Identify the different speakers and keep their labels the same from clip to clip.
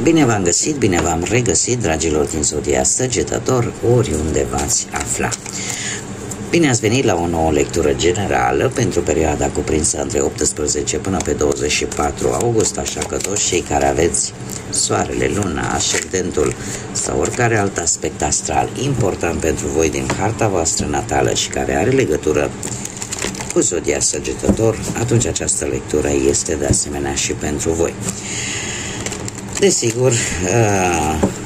Speaker 1: Bine v-am găsit, bine v-am regăsit, dragilor din Zodia Săgetător, oriunde v-ați afla. Bine ați venit la o nouă lectură generală pentru perioada cuprinsă între 18 până pe 24 august, așa că toți cei care aveți soarele, luna, ascendentul sau oricare alt aspect astral important pentru voi din harta voastră natală și care are legătură cu Zodia Săgetător, atunci această lectură este de asemenea și pentru voi. Desigur,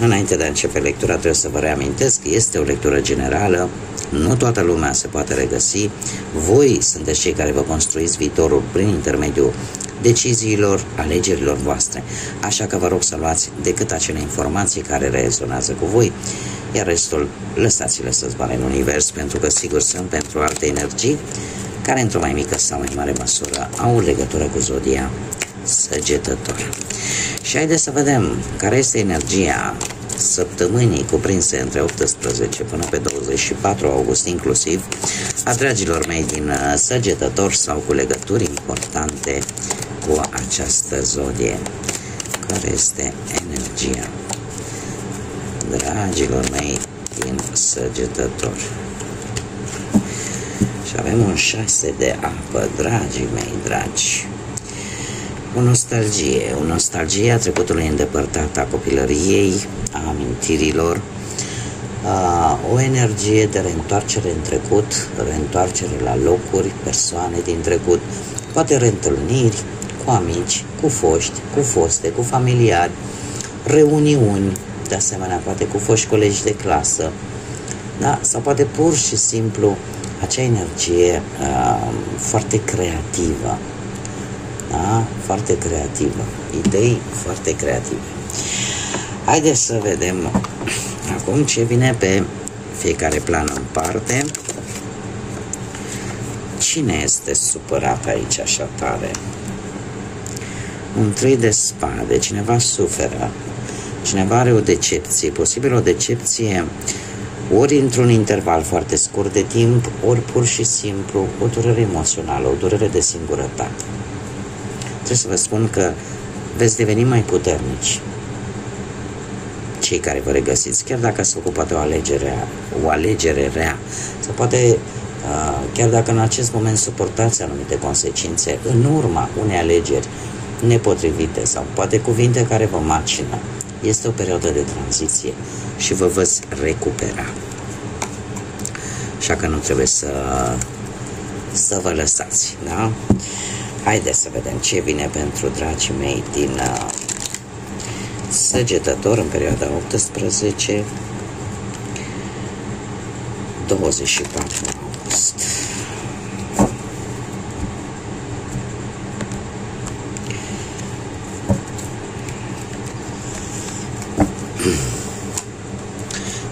Speaker 1: înainte de a începe lectura, trebuie să vă reamintesc că este o lectură generală, nu toată lumea se poate regăsi, voi sunteți cei care vă construiți viitorul prin intermediul deciziilor, alegerilor voastre, așa că vă rog să luați decât acele informații care rezonează cu voi, iar restul lăsați-le să zboare în univers, pentru că sigur sunt pentru alte energii care într-o mai mică sau mai mare măsură au legătură cu Zodia Săgetător. Și haideți să vedem care este energia săptămânii cuprinse între 18 până pe 24 august inclusiv a dragilor mei din Săgetător sau cu legături importante cu această zodie. Care este energia dragilor mei din Săgetător? Și avem un 6 de apă, dragii mei dragi. O nostalgie a trecutului îndepărtat, a copilăriei, a amintirilor, o energie de reîntoarcere în trecut, reîntoarcere la locuri, persoane din trecut, poate reîntâlniri cu amici, cu foști, cu foste, cu familiari, reuniuni, de asemenea poate cu foști colegi de clasă, da? Sau poate pur și simplu acea energie foarte creativă. Da? Foarte creativă. Idei foarte creative. Haideți să vedem acum ce vine pe fiecare plan în parte. Cine este supărat aici așa tare? Un 3 de spade. Cineva suferă. Cineva are o decepție. Posibil o decepție ori într-un interval foarte scurt de timp, ori pur și simplu o durere emoțională, o durere de singurătate. Trebuie să vă spun că veți deveni mai puternici, cei care vă regăsiți, chiar dacă ați făcut poate o alegere rea, sau poate chiar dacă în acest moment suportați anumite consecințe în urma unei alegeri nepotrivite sau poate cuvinte care vă macină. Este o perioadă de tranziție și vă veți recupera. Așa că nu trebuie să vă lăsați, da? Haideți să vedem ce vine pentru dragii mei din Săgetător în perioada 18 24 august.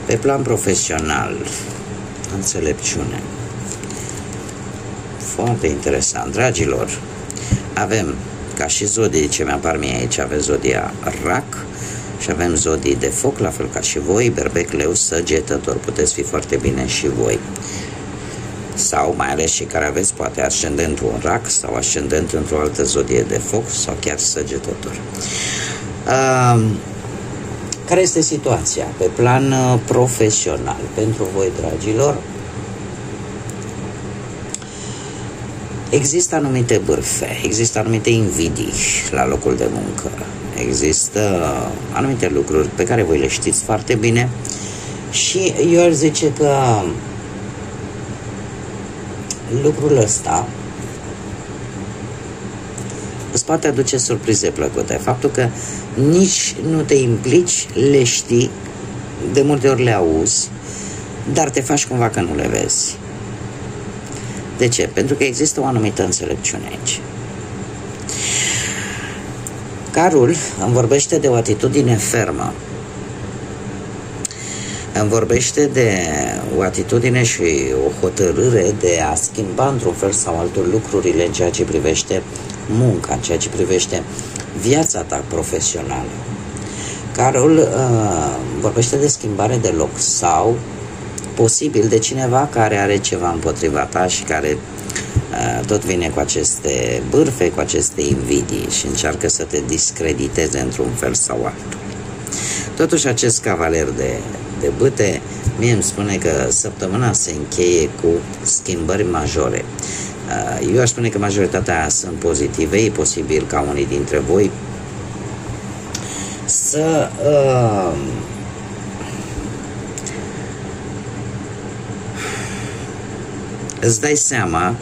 Speaker 1: Pe plan profesional, înțelepciune. Foarte interesant, dragilor. Avem, ca și zodii ce mi-apar mie aici, avem zodia Rac și avem zodii de foc, la fel ca și voi, Berbec, Leu, Săgetător. Puteți fi foarte bine și voi. Sau mai ales și care aveți poate ascendentul în Rac sau ascendent într-o altă zodie de foc sau chiar Săgetător. Care este situația pe plan profesional pentru voi, dragilor? Există anumite bârfe, există anumite invidii la locul de muncă, există anumite lucruri pe care voi le știți foarte bine și eu aș zice că lucrul ăsta îți poate aduce surprize plăcute. Faptul că nici nu te implici, le știi, de multe ori le auzi, dar te faci cumva că nu le vezi. De ce? Pentru că există o anumită înțelepciune aici. Carul îmi vorbește de o atitudine fermă. Îmi vorbește de o atitudine și o hotărâre de a schimba într-un fel sau altul lucrurile în ceea ce privește munca, în ceea ce privește viața ta profesională. Carul vorbește de schimbare de loc sau posibil de cineva care are ceva împotriva ta și care tot vine cu aceste bârfe, cu aceste invidii și încearcă să te discrediteze într-un fel sau altul. Totuși acest cavaler de bâte mie îmi spune că săptămâna se încheie cu schimbări majore. Eu aș spune că majoritatea sunt pozitive. E posibil ca unii dintre voi să îți dai seama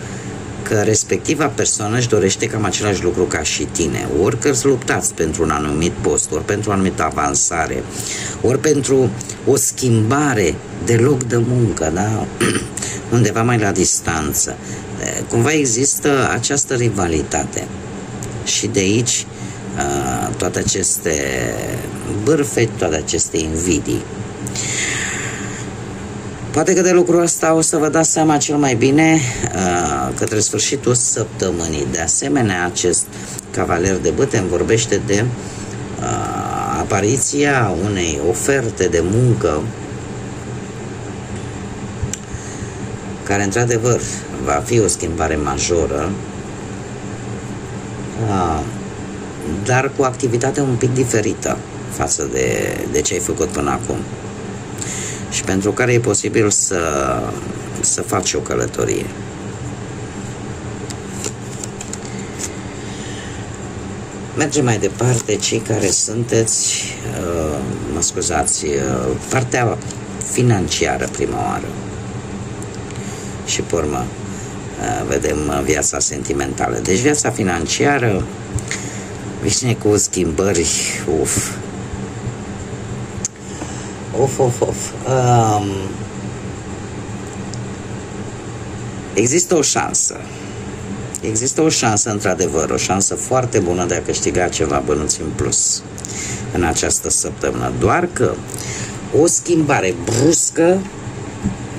Speaker 1: că respectiva persoană își dorește cam același lucru ca și tine. Ori că îți luptați pentru un anumit post, ori pentru o anumită avansare, ori pentru o schimbare de loc de muncă, da? Undeva mai la distanță. Cumva există această rivalitate. Și de aici toate aceste bârfe, toate aceste invidii. Poate că de lucrul ăsta o să vă dați seama cel mai bine către sfârșitul săptămânii. De asemenea, acest cavaler de bâte îmi vorbește de apariția unei oferte de muncă care, într-adevăr, va fi o schimbare majoră, dar cu activitate un pic diferită față de ce ai făcut până acum. Și pentru care e posibil să faci o călătorie. Mergem mai departe, cei care sunteți, mă scuzați, partea financiară prima oară. Și pe urmă vedem viața sentimentală. Deci viața financiară vine cu schimbări, Există o șansă. Există o șansă, într-adevăr, o șansă foarte bună de a câștiga ceva bănuți în plus în această săptămână. Doar că o schimbare bruscă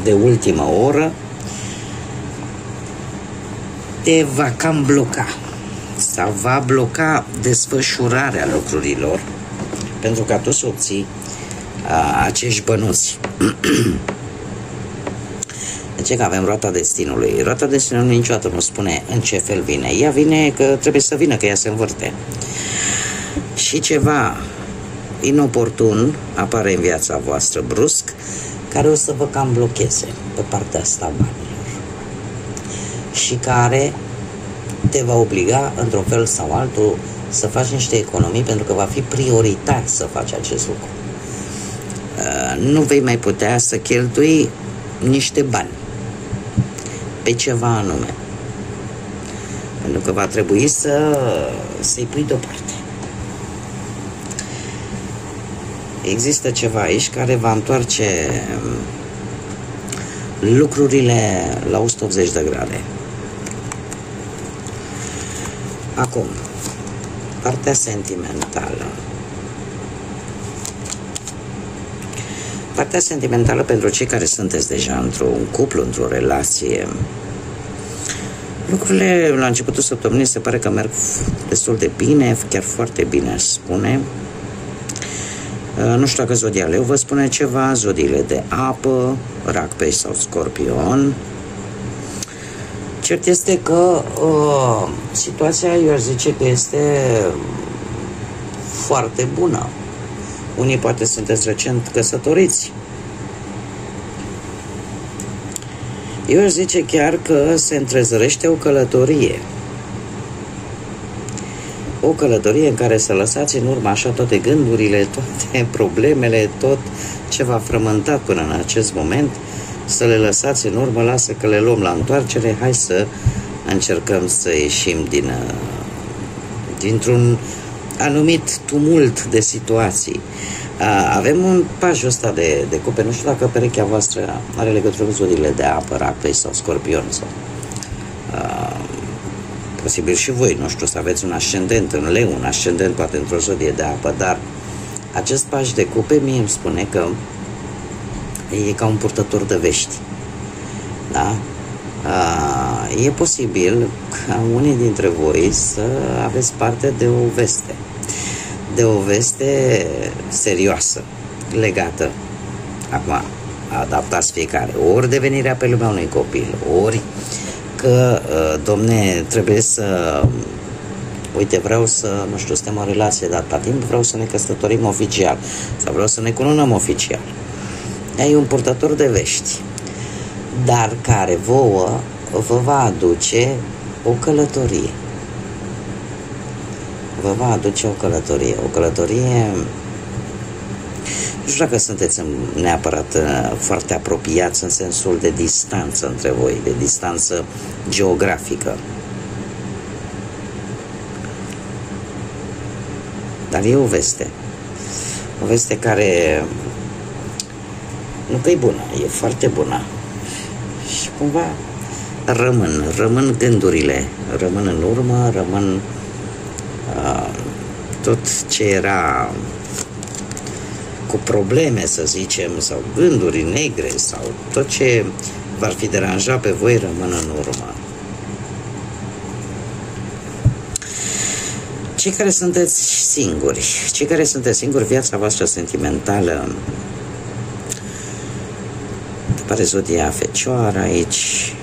Speaker 1: de ultimă oră te va cam bloca sau va bloca desfășurarea lucrurilor pentru ca tu să obții acești bănuți. Deci că avem roata destinului. Roata destinului niciodată nu spune în ce fel vine. Ea vine că trebuie să vină, că ea se învârte. Și ceva inoportun apare în viața voastră brusc, care o să vă cam blocheze pe partea asta banilor. Și care te va obliga, într-un fel sau altul, să faci niște economii, pentru că va fi prioritar să faci acest lucru. Nu vei mai putea să cheltui niște bani pe ceva anume, pentru că va trebui să-i pui deoparte. Există ceva aici care va întoarce lucrurile la 180 de grade. Acum, partea sentimentală. Partea sentimentală pentru cei care sunteți deja într-un cuplu, într-o relație. Lucrurile la începutul săptămânii se pare că merg destul de bine, chiar foarte bine, aș spune. Nu știu dacă zodia Leu vă spune ceva, zodiile de apă, Rac, Pești sau Scorpion. Cert este că situația, eu aș zice că este foarte bună. Unii poate sunteți recent căsătoriți. Eu aș zice chiar că se întrezărește o călătorie. O călătorie în care să lăsați în urmă așa toate gândurile, toate problemele, tot ce v-a frământat până în acest moment, să le lăsați în urmă, lasă că le luăm la întoarcere, hai să încercăm să ieșim dintr-un anumit tumult de situații. Avem un pajul ăsta de cupe, nu știu dacă perechea voastră are legătură cu zodiile de apă, Rac, Pești sau Scorpion sau posibil și voi, nu știu, să aveți un ascendent în Leu, un ascendent poate într-o zodie de apă, dar acest paj de cupe mie îmi spune că e ca un purtător de vești. Da? E posibil ca unii dintre voi să aveți parte de o veste. De o veste serioasă, legată. Acum, adaptați fiecare. Ori devenirea pe lumea unui copil, ori că, domne, trebuie să uite, vreau să, nu știu, suntem în relație de atâta timp, vreau să ne căsătorim oficial sau vreau să ne cununăm oficial. E un purtător de vești, dar care vouă vă va aduce o călătorie. Vă va aduce o călătorie. O călătorie, nu știu dacă sunteți neapărat foarte apropiați în sensul de distanță între voi, de distanță geografică. Dar e o veste. O veste care nu că e bună, e foarte bună. Și cumva rămân gândurile, rămân în urmă, rămân tot ce era cu probleme, să zicem, sau gânduri negre, sau tot ce v-ar fi deranjat pe voi rămân în urmă. Cei care sunteți singuri, viața voastră sentimentală, pare zodia Fecioară aici.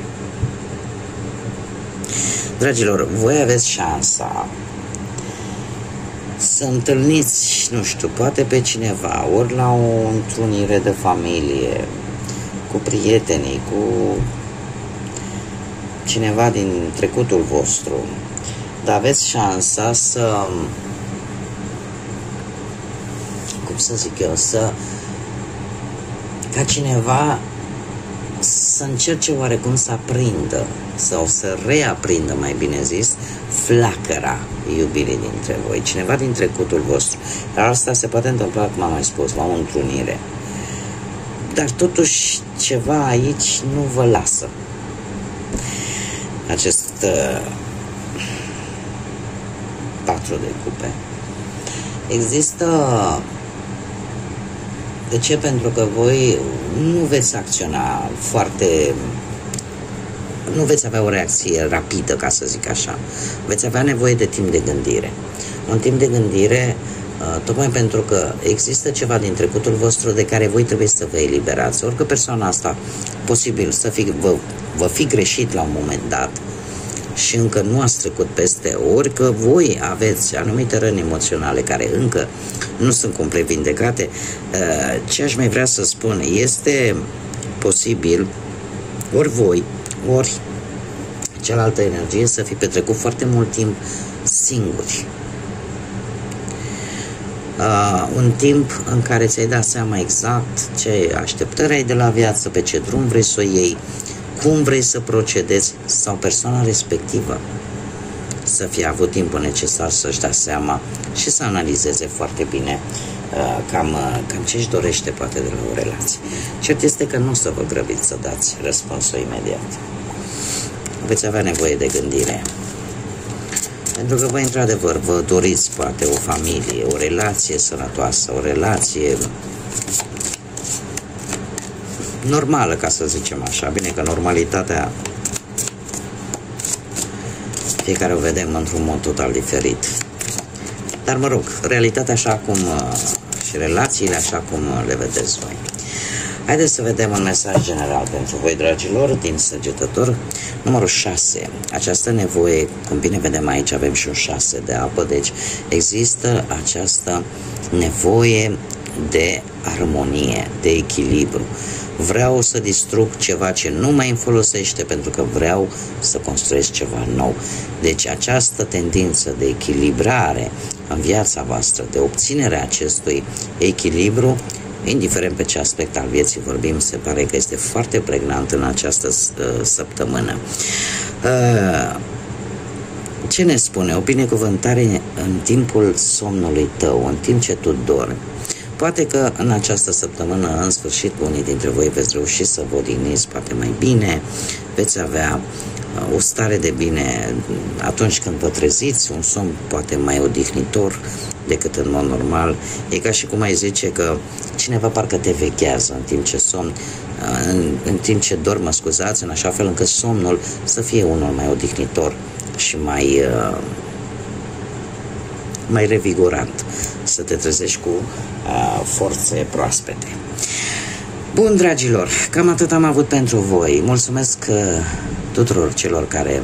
Speaker 1: Dragilor, voi aveți șansa să întâlniți, nu știu, poate pe cineva, ori la o întrunire de familie, cu prietenii, cu cineva din trecutul vostru, dar aveți șansa să, cum să zic eu, ca cineva să încerce oarecum să aprindă sau să reaprindă, mai bine zis, flacăra iubirii dintre voi, cineva din trecutul vostru. Dar asta se poate întâmpla, cum am mai spus, la o întrunire. Dar totuși ceva aici nu vă lasă. Acest 4 de cupe. Există. De ce? Pentru că voi nu veți acționa nu veți avea o reacție rapidă, ca să zic așa. Veți avea nevoie de timp de gândire. Un timp de gândire, tocmai pentru că există ceva din trecutul vostru de care voi trebuie să vă eliberați. Orică persoana asta, posibil să vă fi greșit la un moment dat și încă nu ați trecut peste, ori că voi aveți anumite răni emoționale care încă nu sunt complet vindecate, ce aș mai vrea să spun, este posibil ori voi, ori cealaltă energie să fi petrecut foarte mult timp singuri. Un timp în care ți-ai dat seama exact ce așteptări ai de la viață, pe ce drum vrei să o iei, cum vrei să procedezi, sau persoana respectivă să fie avut timpul necesar să-și dea seama și să analizeze foarte bine cam ce își dorește poate de la o relație. Cert este că nu o să vă grăbiți să dați răspunsul imediat. Veți avea nevoie de gândire. Pentru că voi, într-adevăr, vă doriți poate o familie, o relație sănătoasă, o relație normală, ca să zicem așa. Bine că normalitatea fiecare o vedem într-un mod total diferit. Dar mă rog, realitatea așa cum și relațiile așa cum le vedeți voi. Haideți să vedem un mesaj general pentru voi, dragilor, din Săgetător. Numărul 6. Această nevoie, cum bine vedem aici, avem și un 6 de apă, deci există această nevoie de armonie, de echilibru. Vreau să distrug ceva ce nu mai îmi folosește pentru că vreau să construiesc ceva nou. Deci această tendință de echilibrare în viața voastră, de obținerea acestui echilibru, indiferent pe ce aspect al vieții vorbim, se pare că este foarte pregnant în această săptămână. Ce ne spune? O binecuvântare în timpul somnului tău, în timp ce tu dormi. Poate că în această săptămână, în sfârșit, unii dintre voi veți reuși să vă odihniți poate mai bine, veți avea o stare de bine atunci când vă treziți, un somn poate mai odihnitor decât în mod normal. E ca și cum ai zice că cineva parcă te vechează în timp ce somn, în timp ce dormi, scuzați, în așa fel încât somnul să fie unul mai odihnitor și mai revigorant, să te trezești cu forțe proaspete. Bun, dragilor, cam atât am avut pentru voi. Mulțumesc tuturor celor care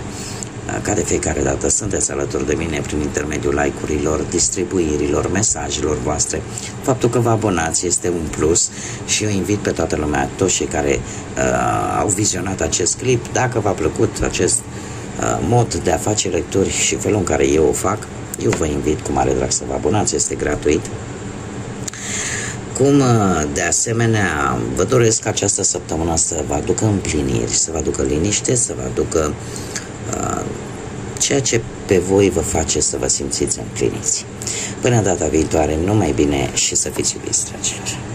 Speaker 1: ca de fiecare dată sunteți alături de mine prin intermediul like-urilor, distribuirilor, mesajelor voastre. Faptul că vă abonați este un plus și eu invit pe toată lumea, toți cei care au vizionat acest clip, dacă v-a plăcut acest mod de a face lecturi și felul în care eu o fac, eu vă invit cu mare drag să vă abonați, este gratuit. Cum, de asemenea, vă doresc această săptămână să vă aducă împliniri, să vă aducă liniște, să vă aducă ceea ce pe voi vă face să vă simțiți împliniți. Până data viitoare, numai bine și să fiți iubiți, dragilor!